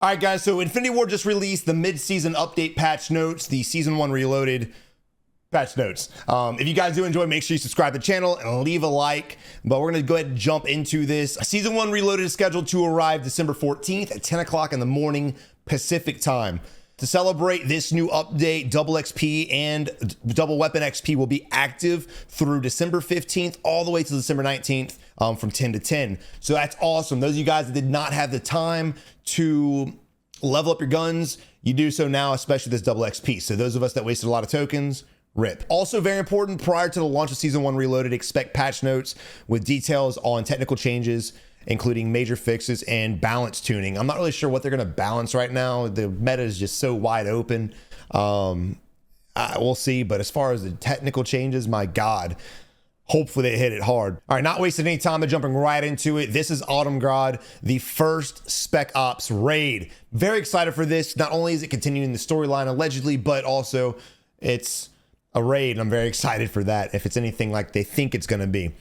All right, guys, so Infinity Ward just released the mid-season update patch notes, the Season 1 Reloaded patch notes. If you guys do enjoy, make sure you subscribe to the channel and leave a like. But we're going to go ahead and jump into this. Season 1 Reloaded is scheduled to arrive December 14th at 10 o'clock in the morning Pacific time. To celebrate this new update, double XP and double weapon XP will be active through December 15th all the way to December 19th from 10 to 10. So that's awesome. Those of you guys that did not have the time to level up your guns, you do so now, especially this double XP. So those of us that wasted a lot of tokens, rip. Also very important, prior to the launch of Season 1 Reloaded, expect patch notes with details on technical changes, including major fixes and balance tuning. I'm not really sure what they're going to balance right now. The meta is just so wide open. We'll see. But as far as the technical changes, my God, hopefully they hit it hard. All right, not wasting any time, but jumping right into it. This is Autumngrad, the first Spec Ops raid. Very excited for this. Not only is it continuing the storyline allegedly, but also it's a raid. I'm very excited for that if it's anything like they think it's going to be.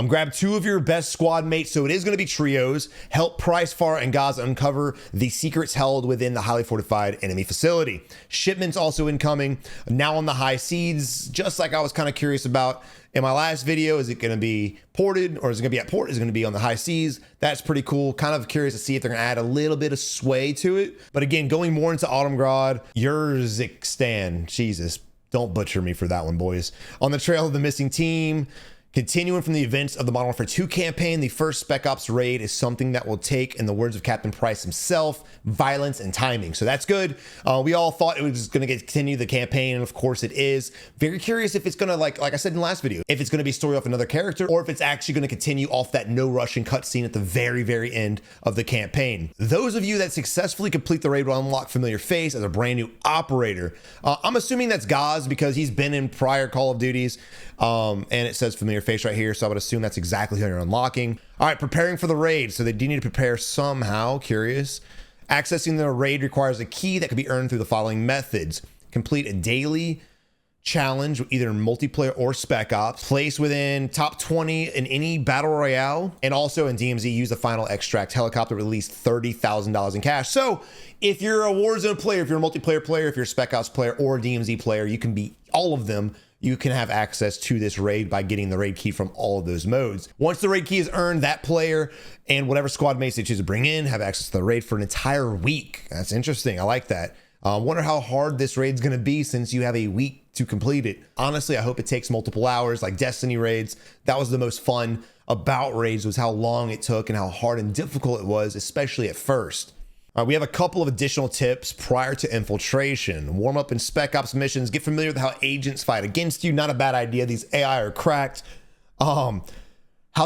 Grab two of your best squad mates, so it is going to be trios. Help Price, Far, and Gaz uncover the secrets held within the highly fortified enemy facility. Shipments also incoming, now on the high seas, just like I was kind of curious about in my last video. Is it going to be ported, or is it going to be at port? Is it going to be on the high seas? That's pretty cool. Kind of curious to see if they're going to add a little bit of sway to it. But again, going more into Autumngrad, Yurzikistan, Jesus, don't butcher me for that one, boys. On the trail of the missing team, continuing from the events of the Modern Warfare 2 campaign, the first Spec Ops raid is something that will take, in the words of Captain Price himself, violence and timing. So that's good. We all thought it was going to continue the campaign, and of course it is. Very curious if it's going to, like I said in the last video, if it's going to be a story off another character, or if it's actually going to continue off that no rushing cutscene at the very, very end of the campaign. Those of you that successfully complete the raid will unlock familiar face as a brand new operator. I'm assuming that's Gaz because he's been in prior Call of Duties, and it says familiar face right here, so I would assume that's exactly who you're unlocking. All right, preparing for the raid. So they do need to prepare somehow. Curious. Accessing the raid requires a key that can be earned through the following methods. Complete a daily challenge, either in multiplayer or Spec Ops. Place within top 20 in any battle royale, and also in DMZ, use the final extract helicopter to release $30,000 in cash. So if you're a Warzone player, if you're a multiplayer player, if you're a Spec Ops player or a DMZ player, you can be all of them. You can have access to this raid by getting the raid key from all of those modes. Once the raid key is earned, that player and whatever squad mates they choose to bring in have access to the raid for an entire week. That's interesting. I like that. Wonder how hard this raid's going to be since you have a week to complete it. Honestly, I hope it takes multiple hours like Destiny raids. That was the most fun about raids, was how long it took and how hard and difficult it was, especially at first. We have a couple of additional tips prior to infiltration. Warm up in Spec Ops missions. Get familiar with how agents fight against you. Not a bad idea. These AI are cracked. How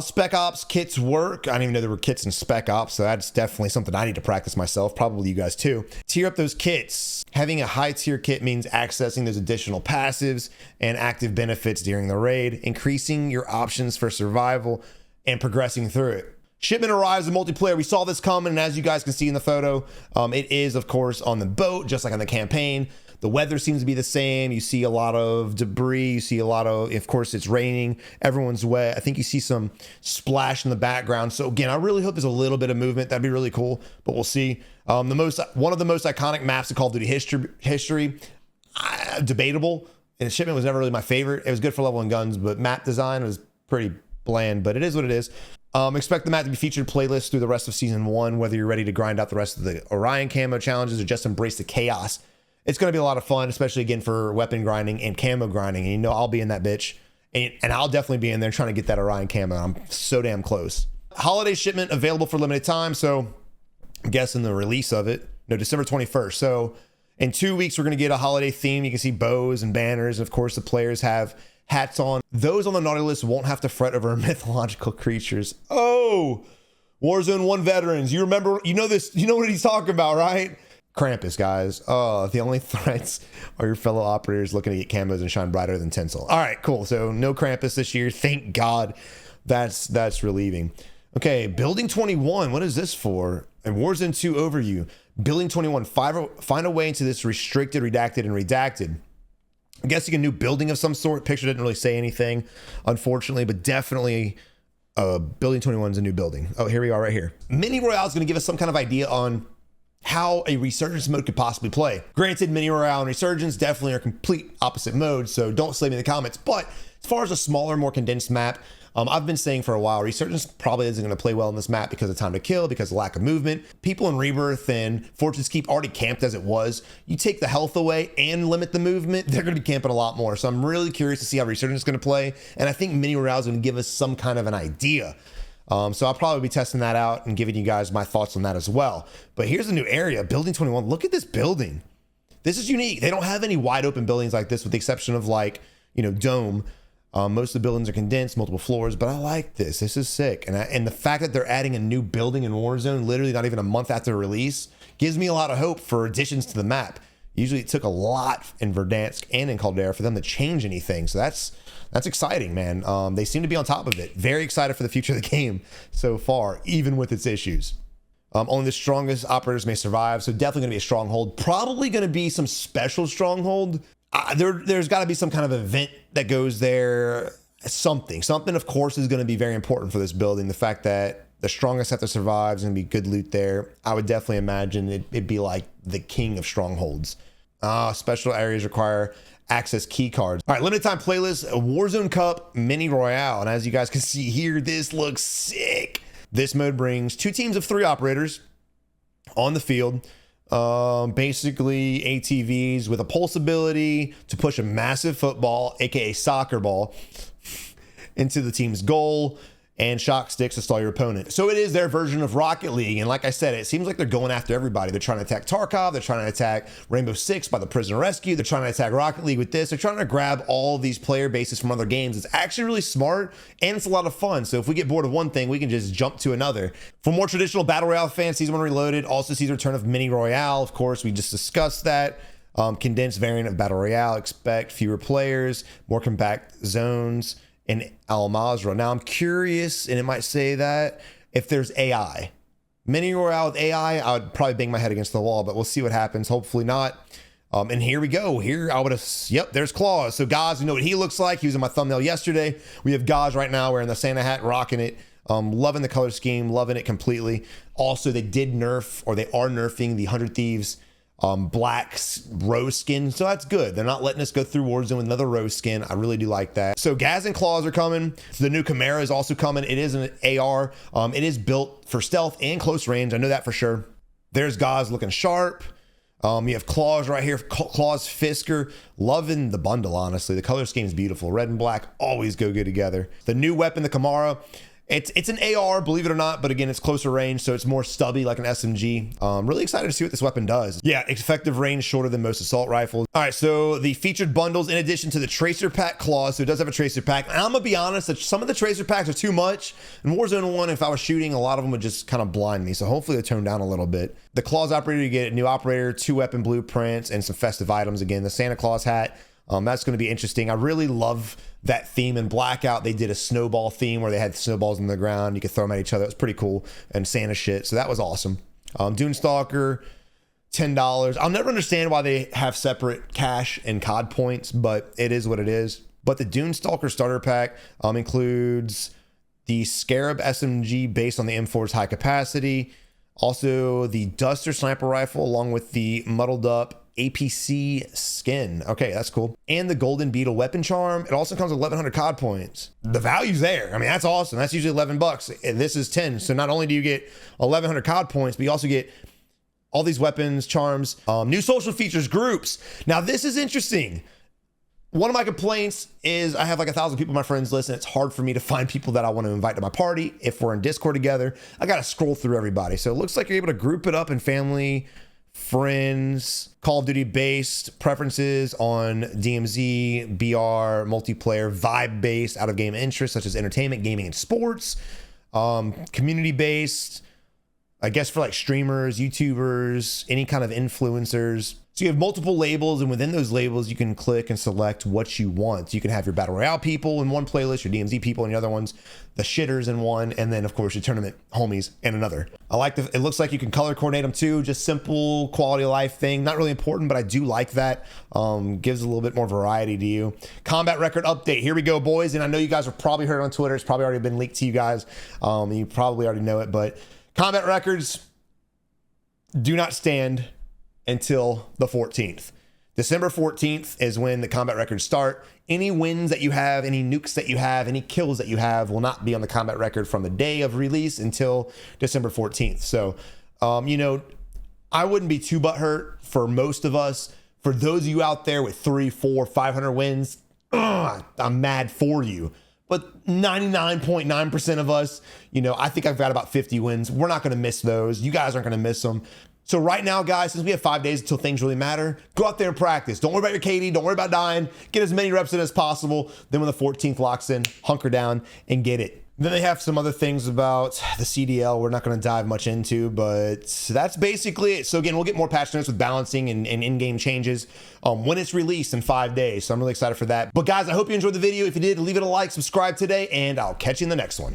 Spec Ops kits work. I didn't even know there were kits in Spec Ops, so that's definitely something I need to practice myself. Probably you guys too. Tier up those kits. Having a high tier kit means accessing those additional passives and active benefits during the raid, increasing your options for survival and progressing through it. Shipment arrives in multiplayer. We saw this coming, and as you guys can see in the photo, it is, of course, on the boat, just like on the campaign. The weather seems to be the same. You see a lot of debris. You see a lot of course, it's raining. Everyone's wet. I think you see some splash in the background. So again, I really hope there's a little bit of movement. That'd be really cool, but we'll see. One of the most iconic maps of Call of Duty history, debatable. And Shipment was never really my favorite. It was good for leveling guns, but map design was pretty bland, but it is what it is. Expect the map to be featured playlists through the rest of Season 1, whether you're ready to grind out the rest of the Orion camo challenges or just embrace the chaos. It's going to be a lot of fun, especially again for weapon grinding and camo grinding. And you know I'll be in that bitch, and I'll definitely be in there trying to get that Orion camo. I'm so damn close. Holiday shipment available for limited time, so I'm guessing the release of it, no, December 21st. So in 2 weeks, we're going to get a holiday theme. You can see bows and banners. And of course, the players have hats on. Those on the naughty list won't have to fret over mythological creatures. Oh, Warzone 1 veterans. You remember, you know this, you know what he's talking about, right? Krampus, guys. Oh, the only threats are your fellow operators looking to get camos and shine brighter than tinsel. All right, cool. So no Krampus this year. Thank God. That's relieving. Okay, Building 21. What is this for? And Warzone 2 overview. Building 21. Find a way into this restricted, redacted, and redacted. I'm guessing a new building of some sort. Picture didn't really say anything, unfortunately, but definitely Building 21 is a new building. Oh, here we are right here. Mini Royale is going to give us some kind of idea on how a Resurgence mode could possibly play. Granted, Mini Royale and Resurgence definitely are complete opposite modes, so don't slay me in the comments. But as far as a smaller, more condensed map, I've been saying for a while, Resurgence probably isn't going to play well in this map because of time to kill, because of lack of movement. People in Rebirth and Fortune's Keep already camped as it was. You take the health away and limit the movement, they're going to be camping a lot more. So I'm really curious to see how Resurgence is going to play. And I think Mini Royale is going to give us some kind of an idea. So I'll probably be testing that out and giving you guys my thoughts on that as well. But here's a new area, Building 21. Look at this building. This is unique. They don't have any wide open buildings like this with the exception of like, Dome. Most of the buildings are condensed, multiple floors, but I like this. This is sick. And the fact that they're adding a new building in Warzone, literally not even a month after release, gives me a lot of hope for additions to the map. Usually it took a lot in Verdansk and in Caldera for them to change anything. So that's exciting, man. They seem to be on top of it. Very excited for the future of the game so far, even with its issues. Only the strongest operators may survive. So definitely going to be a stronghold. Probably going to be some special stronghold. There's got to be some kind of event that goes there. Something of course is going to be very important for this building. The fact that the strongest have to survive is going to be good loot there. I would definitely imagine it'd be like the king of strongholds. Special areas require access key cards. All right, limited time playlist, Warzone Cup Mini Royale. And as you guys can see here, this looks sick. This mode brings 2 teams of 3 operators on the field. Basically ATVs with a pulse ability to push a massive football, aka soccer ball, into the team's goal, and shock sticks to stall your opponent. So it is their version of Rocket League. And like I said, it seems like they're going after everybody. They're trying to attack Tarkov. They're trying to attack Rainbow Six by the Prisoner Rescue. They're trying to attack Rocket League with this. They're trying to grab all these player bases from other games. It's actually really smart and it's a lot of fun. So if we get bored of one thing, we can just jump to another. For more traditional Battle Royale fans, Season 1 Reloaded also sees the return of Mini Royale. Of course, we just discussed that. Condensed variant of Battle Royale. Expect fewer players, more compact zones in Al Mazrah. Now I'm curious, and it might say that if there's AI. Mini Royale with AI, I would probably bang my head against the wall, but we'll see what happens. Hopefully not. And here we go. Here I would have, yep, there's Claus. So Gaz, you know what he looks like. He was in my thumbnail yesterday. We have Gaz right now wearing the Santa hat, rocking it. Loving the color scheme, loving it completely. Also, they did nerf, or they are nerfing the 100 Thieves black rose skin, so that's good. They're not letting us go through Warzone with another rose skin. I really do like that. So Gaz and Claws are coming. The new Chimera is also coming. It is an AR. It is built for stealth and close range. I know that for sure. There's Gaz looking sharp. You have Claws right here. Claws Fisker. Loving the bundle, honestly. The color scheme is beautiful. Red and black always go good together. The new weapon, the Chimera. It's an AR, believe it or not, but again, it's closer range, so it's more stubby like an SMG. Really excited to see what this weapon does. Yeah, effective range shorter than most assault rifles. All right, so the featured bundles, in addition to the Tracer Pack Claws, so it does have a Tracer Pack. And I'm gonna be honest, that some of the Tracer Packs are too much. In Warzone 1, if I was shooting, a lot of them would just kind of blind me, so hopefully they tone down a little bit. The Claws operator, you get a new operator, 2 weapon blueprints, and some festive items. Again, the Santa Claus hat. That's going to be interesting. I really love that theme in Blackout. They did a snowball theme where they had snowballs on the ground. You could throw them at each other. It was pretty cool. And Santa shit. So that was awesome. Doomstalker, $10. I'll never understand why they have separate cash and COD points, but it is what it is. But the Doomstalker starter pack includes the Scarab SMG based on the M4's high capacity. Also the Duster sniper rifle along with the muddled up APC skin. Okay, that's cool. And the Golden Beetle weapon charm. It also comes with 1100 COD points. The value's there. I mean, that's awesome. That's usually 11 bucks. And this is 10. So not only do you get 1100 COD points, but you also get all these weapons, charms, new social features, groups. Now this is interesting. One of my complaints is I have like 1,000 people on my friends list, and it's hard for me to find people that I want to invite to my party. If we're in Discord together, I got to scroll through everybody. So it looks like you're able to group it up in family, friends, Call of Duty based, preferences on DMZ, BR, multiplayer, vibe based, out of game interests such as entertainment, gaming, and sports, community based, I guess for like streamers, YouTubers, any kind of influencers. So you have multiple labels, and within those labels, you can click and select what you want. You can have your Battle Royale people in one playlist, your DMZ people in the other ones, the shitters in one, and then of course your tournament homies in another. I like it looks like you can color coordinate them too, just simple quality of life thing. Not really important, but I do like that. Gives a little bit more variety to you. Combat record update. Here we go, boys. And I know you guys have probably heard it on Twitter. It's probably already been leaked to you guys. You probably already know it, but combat records, do not stand until the 14th. December 14th is when the combat records start. Any wins that you have, any nukes that you have, any kills that you have will not be on the combat record from the day of release until December 14th. So, you know, I wouldn't be too butthurt for most of us. For those of you out there with 300, 400, 500 wins, I'm mad for you. But 99.9% of us, you know, I think I've got about 50 wins. We're not going to miss those. You guys aren't going to miss them. So right now, guys, since we have 5 days until things really matter, go out there and practice. Don't worry about your KD. Don't worry about dying. Get as many reps in as possible. Then when the 14th locks in, hunker down and get it. Then they have some other things about the CDL we're not going to dive much into, but that's basically it. So again, we'll get more patch notes with balancing and in-game changes when it's released in 5 days. So I'm really excited for that. But guys, I hope you enjoyed the video. If you did, leave it a like, subscribe today, and I'll catch you in the next one.